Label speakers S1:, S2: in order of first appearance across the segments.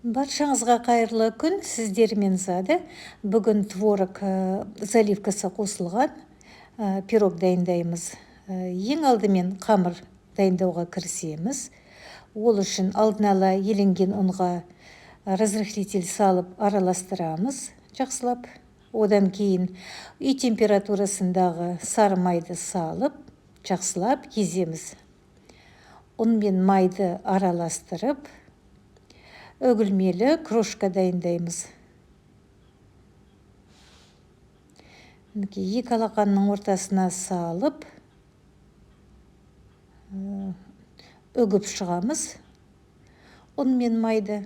S1: Баршаңызға қайырлы күн, сіздермен зады. Бүгін творог заливкасы қосылған пирог дайындаймыз. Ең алдымен қамыр дайындауға кірісеміз. Ол үшін алдын ала еленген ұнға разрыхлитель салып араластырамыз жақсылап. Одан кейін үй температурасындағы сары майды салып жақсылап еземіз. Ұн мен майды араластырып өгілмелі крошка дайындаймыз. Екі алақанның ортасына салып өгіп шығамыз ұн мен майды.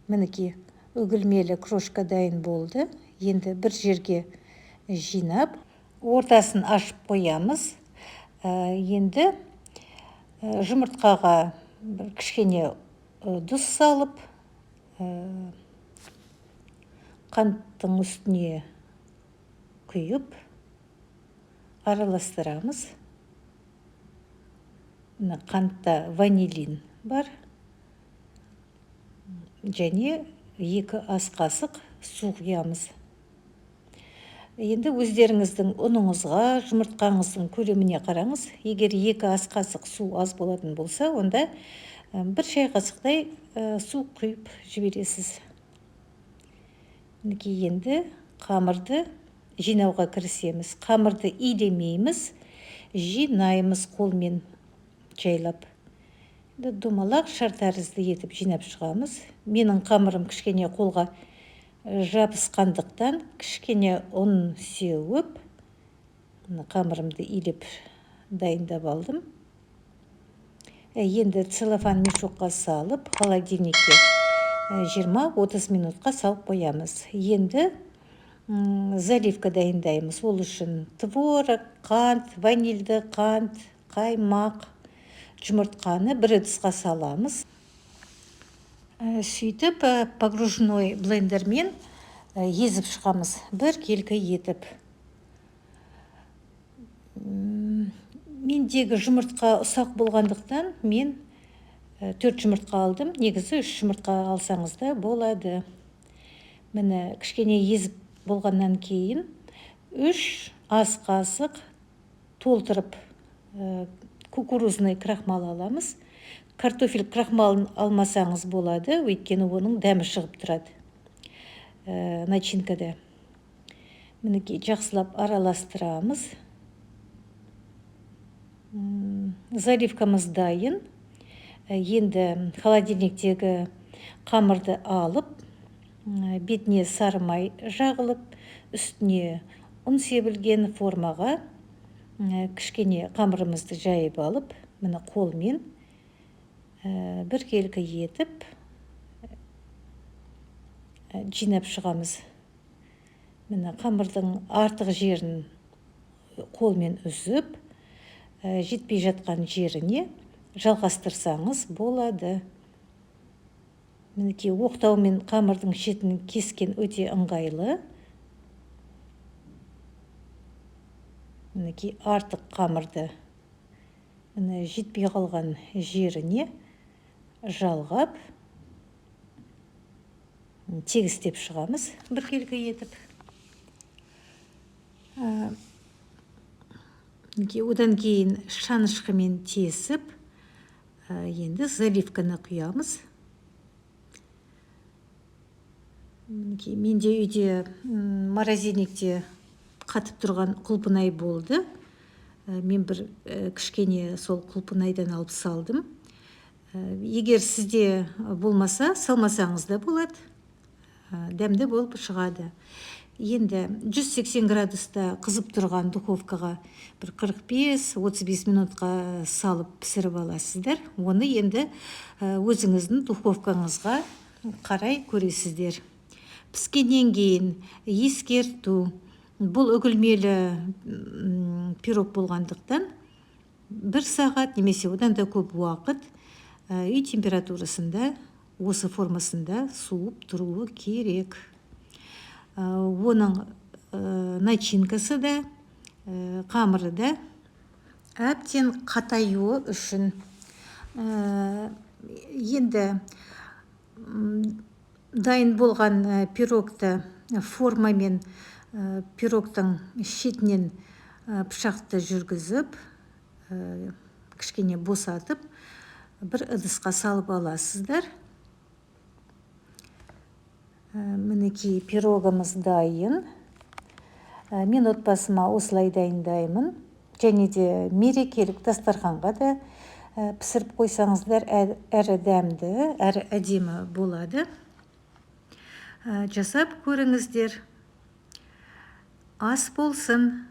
S1: Мінекей өгілмелі крошка дайын болды. Енді бір жерге жинап, ортасын ашып қоямыз. Енді жұмыртқаға кішкене тұз салып, қанттың үстіне құйып араластырамыз. Қантта ванилин бар. Және 2 ас қасық су құямыз. Енді өздеріңіздің ұныңызға, жұмыртқаңыздың көлеміне қараңыз. Егер 2 ас қасық су аз болатын болса, онда 1 шай қасықтай су құйып жібересіз. Енді қамырды жинауға кірісеміз. Қамырды илемейміз, жинаймыз қолмен жайлап. Домалақ шар тәрізді етіп жинап шығамыз. Менің қамырым кішкене қолға жабысқандықтан кішкене ұн сеуіп, қамырымды илеп дайындап алдым. Енді целлофан мешокқа салып, холодильникке 20-30 минутқа салып қоямыз. Енді заливка дайындаймыз. Ол үшін творог, қант, ванильді қант, қаймақ, жұмыртқаны бір ыдысқа саламыз. Сөйтіп, погружной блендермен езіп шығамыз, бір келкі етіп. Мендегі жұмыртқа ұсақ болғандықтан мен 4 жұмыртқа алдым. Негізі 3 жұмыртқа алсаңыз да болады. Міне кішкене езіп болғаннан кейін 3 ас қасық толтырып кукурузный крахмал аламыз. Картофель крахмалын алмасаңыз болады, өйткені оның дәмі шығып тұрады начинкада. Мінекей жақсылап араластырамыз. Заливкамыз дайын. Енді холодильниктегі қамырды алып, бетіне сары май жағылып, үстіне ұн себілген формаға кішкене қамырымызды жайып алып, міне қолмен бір келкі етіп жинап шығамыз. Міне қамырдың артық жерін қолмен үзіп, жетпей жатқан жеріне жалғастырсаңыз болады. Мінекей оқтаумен қамырдың шетін кескен өте ыңғайлы. Мінекей артық қамырды жетпей қалған жеріне жалғап, тегістеп шығамыз бір келкі етіп. Одан кейін шанышқымен тесіп, енді заливканы құямыз. Менде үйде морозильникте қатып тұрған құлпынай болды. Мен бір кішкене сол құлпынайдан алып салдым. Егер сізде болмаса, салмасаңыз да болады. Дәмді болып шығады. Енді 180 градуста қызып тұрған духовкаға бір 45-35 минутқа салып пісіріп аласыздар. Оны енді өзіңіздің духовкаңызға қарай көресіздер. Піскеннен кейін ескерту. Бұл үгілмелі пирог болғандықтан 1 сағат немесе одан да көп уақыт үй температурасында осы формасында суып тұруы керек. Оның начинкасы да, қамыры да әбден қатаюы үшін. Енді дайын болған пирогты формамен пирогтың шетінен пышақты жүргізіп, кішкене босатып, бір ыдысқа салып аласыздар. Мінекей пирогымыз дайын. Мен отбасыма осылай дайындаймын. Және де мерекелік дастарханға да пісіріп қойсаңыздар, әрі дәмді, әрі әдемі болады. Жасап көріңіздер. Ас болсын.